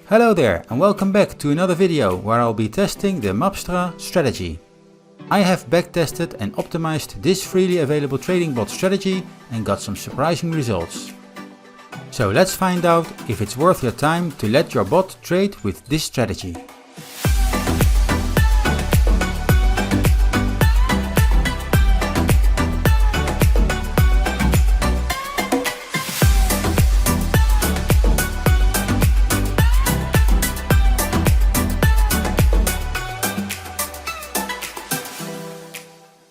Hello there and welcome back to another video where I'll be testing the MabStra strategy. I have backtested and optimized this freely available trading bot strategy and got some surprising results. So let's find out if it's worth your time to let your bot trade with this strategy.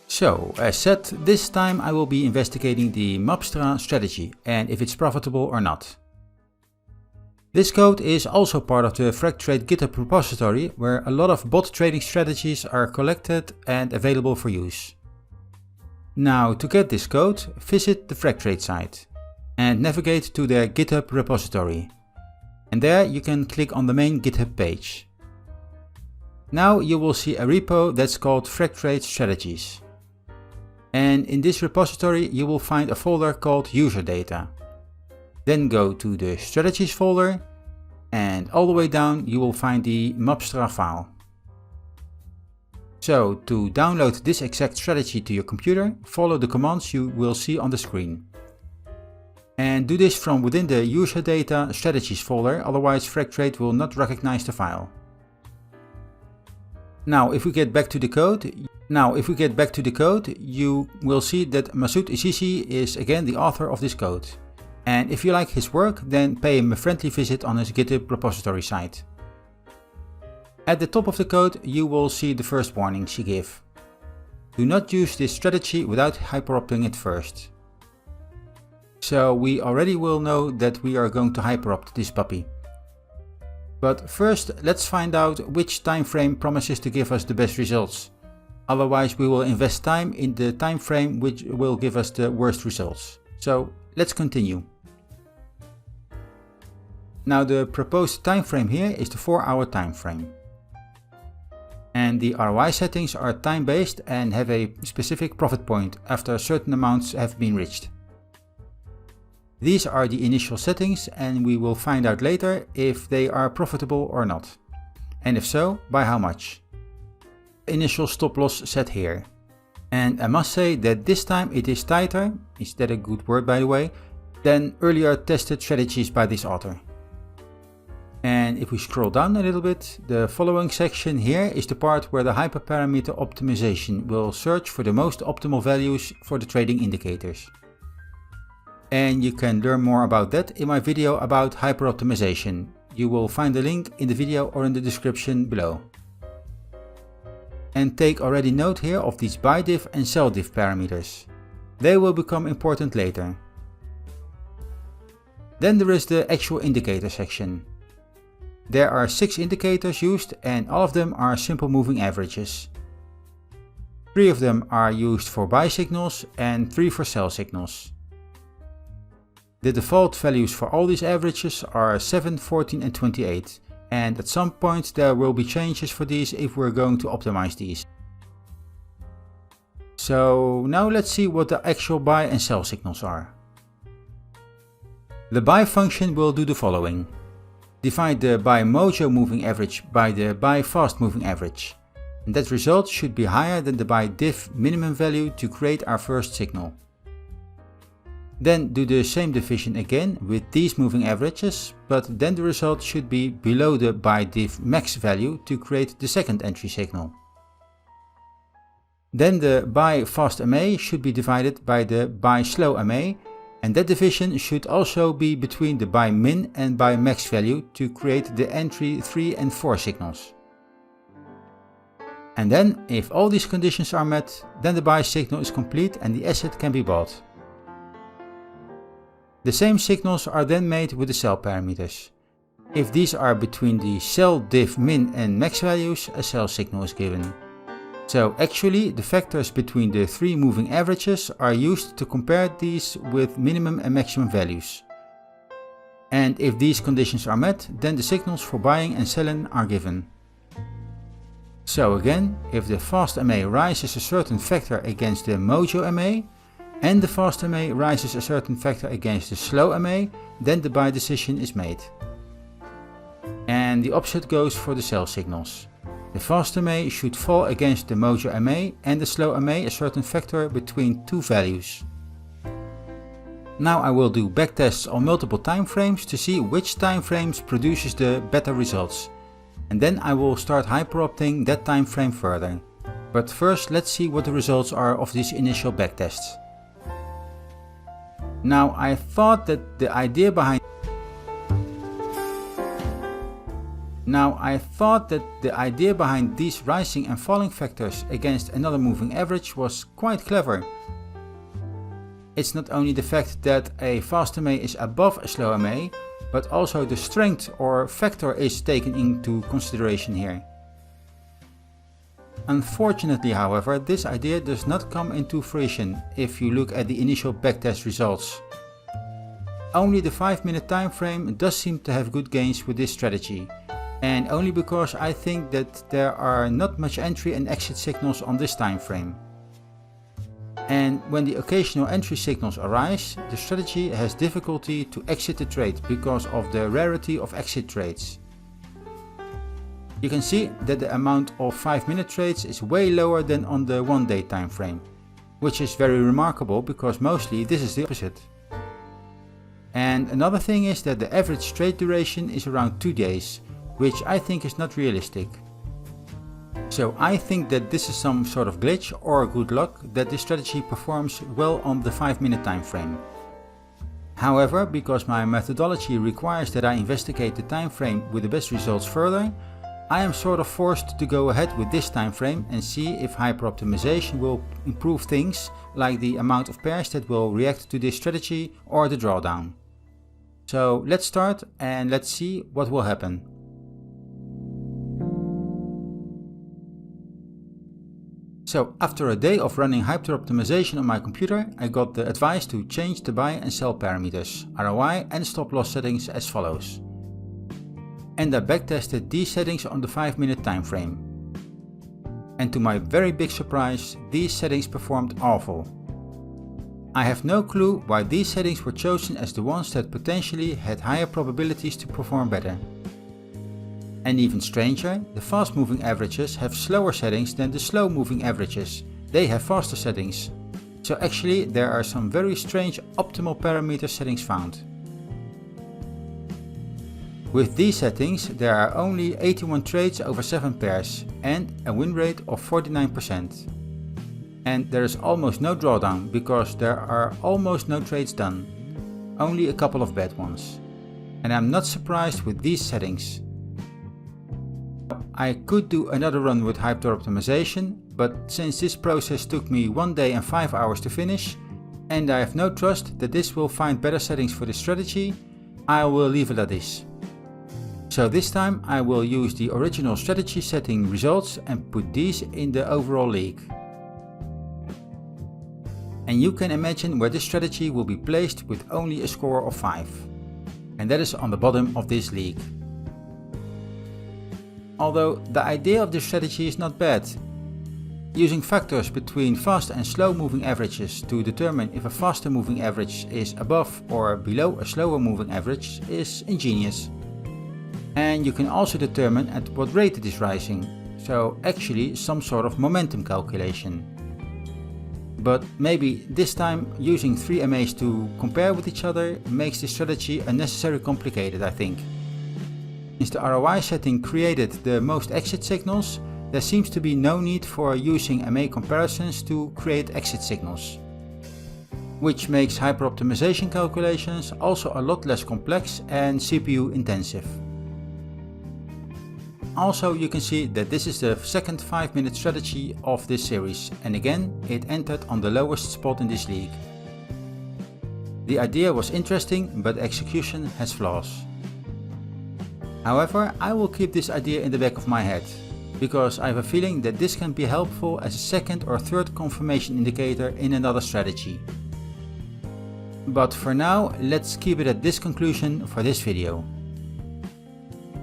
So, as said, this time I will be investigating the MabStra strategy and if it's profitable or not. This code is also part of the Freqtrade GitHub repository where a lot of bot trading strategies are collected and available for use. Now, to get this code, visit the Freqtrade site and navigate to their GitHub repository. And there you can click on the main GitHub page. Now you will see a repo that's called Freqtrade Strategies. And in this repository you will find a folder called user data. Then go to the strategies folder and all the way down you will find the MabStra file. So to download this exact strategy to your computer, follow the commands you will see on the screen. And do this from within the user data strategies folder, otherwise Freqtrade will not recognize the file. Now if we get back to the code, you will see that Masoud Azizi is again the author of this code. And if you like his work, then pay him a friendly visit on his GitHub repository site. At the top of the code you will see the first warnings he gives. Do not use this strategy without hyperopting it first. So we already will know that we are going to hyperopt this puppy. But first let's find out which time frame promises to give us the best results. Otherwise we will invest time in the time frame which will give us the worst results. So let's continue. Now the proposed time frame here is the 4-hour time frame. And the ROI settings are time based and have a specific profit point after certain amounts have been reached. These are the initial settings and we will find out later if they are profitable or not. And if so, by how much. Initial stop loss set here. And I must say that this time it is tighter, is that a good word by the way, than earlier tested strategies by this author. And if we scroll down a little bit, the following section here is the part where the hyperparameter optimization will search for the most optimal values for the trading indicators. And you can learn more about that in my video about hyperoptimization. You will find the link in the video or in the description below. And take already note here of these buy diff and sell diff parameters. They will become important later. Then there is the actual indicator section. There are 6 indicators used and all of them are simple moving averages. 3 of them are used for buy signals and 3 for sell signals. The default values for all these averages are 7, 14 and 28. And at some point there will be changes for these if we're going to optimize these. So now let's see what the actual buy and sell signals are. The buy function will do the following. Divide the buy mojo moving average by the buy fast moving average. And that result should be higher than the buy diff minimum value to create our first signal. Then do the same division again with these moving averages, but then the result should be below the buy diff max value to create the second entry signal. Then the buy fast MA should be divided by the buy slow MA, and that division should also be between the buy min and buy max value to create the entry 3 and 4 signals. And then, if all these conditions are met, then the buy signal is complete and the asset can be bought. The same signals are then made with the sell parameters. If these are between the sell diff min and max values, a sell signal is given. So actually the factors between the 3 moving averages are used to compare these with minimum and maximum values. And if these conditions are met, then the signals for buying and selling are given. So again, if the fast MA rises a certain factor against the mojo MA, and the fast MA rises a certain factor against the slow MA, then the buy decision is made. And and the opposite goes for the sell signals. The fast MA should fall against the Mojo MA and the slow MA a certain factor between two values. Now I will do backtests on multiple time frames to see which time frames produces the better results. And then I will start hyperopting that time frame further. But first let's see what the results are of these initial backtests. Now I thought that the idea behind these rising and falling factors against another moving average was quite clever. It's not only the fact that a fast MA is above a slow MA, but also the strength or factor is taken into consideration here. Unfortunately, however, this idea does not come into fruition if you look at the initial backtest results. Only the 5-minute time frame does seem to have good gains with this strategy, and only because I think that there are not much entry and exit signals on this time frame. And when the occasional entry signals arise, the strategy has difficulty to exit the trade because of the rarity of exit trades. You can see that the amount of 5-minute trades is way lower than on the 1-day time frame, which is very remarkable because mostly this is the opposite. And another thing is that the average trade duration is around 2 days, which I think is not realistic. So I think that this is some sort of glitch or good luck that this strategy performs well on the 5-minute time frame. However, because my methodology requires that I investigate the time frame with the best results further, I am sort of forced to go ahead with this time frame and see if hyperoptimization will improve things like the amount of pairs that will react to this strategy or the drawdown. So let's start and let's see what will happen. So after a day of running hyperoptimization on my computer, I got the advice to change the buy and sell parameters, ROI and stop loss settings as follows. And I backtested these settings on the 5-minute time frame. And to my very big surprise, these settings performed awful. I have no clue why these settings were chosen as the ones that potentially had higher probabilities to perform better. And even stranger, the fast moving averages have slower settings than the slow moving averages. They have faster settings. So actually there are some very strange optimal parameter settings found. With these settings there are only 81 trades over 7 pairs and a win rate of 49%. And there is almost no drawdown because there are almost no trades done. Only a couple of bad ones. And I'm not surprised with these settings. I could do another run with hyperoptimization, but since this process took me 1 day and 5 hours to finish, and I have no trust that this will find better settings for this strategy, I will leave it at this. So this time I will use the original strategy setting results and put these in the overall league. And you can imagine where this strategy will be placed with only a score of 5. And that is on the bottom of this league. Although the idea of this strategy is not bad. Using factors between fast and slow moving averages to determine if a faster moving average is above or below a slower moving average is ingenious. And you can also determine at what rate it is rising, so actually some sort of momentum calculation. But maybe this time using 3 MAs to compare with each other makes this strategy unnecessarily complicated, I think. Since the ROI setting created the most exit signals, there seems to be no need for using MA comparisons to create exit signals. Which makes hyperoptimization calculations also a lot less complex and CPU intensive. Also, you can see that this is the second 5-minute strategy of this series, and again it entered on the lowest spot in this league. The idea was interesting, but execution has flaws. However, I will keep this idea in the back of my head, because I have a feeling that this can be helpful as a second or third confirmation indicator in another strategy. But for now, let's keep it at this conclusion for this video.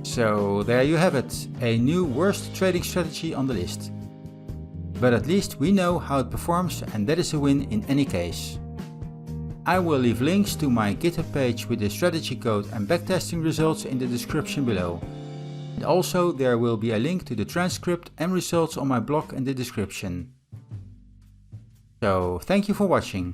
So there you have it, a new worst trading strategy on the list. But at least we know how it performs, and that is a win in any case. I will leave links to my GitHub page with the strategy code and backtesting results in the description below. And also there will be a link to the transcript and results on my blog in the description. So thank you for watching,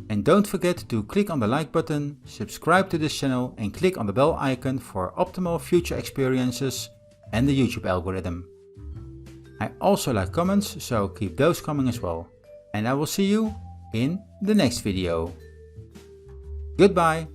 and don't forget to click on the like button, subscribe to this channel and click on the bell icon for optimal future experiences and the YouTube algorithm. I also like comments, so keep those coming as well. And I will see you in the next video. Goodbye!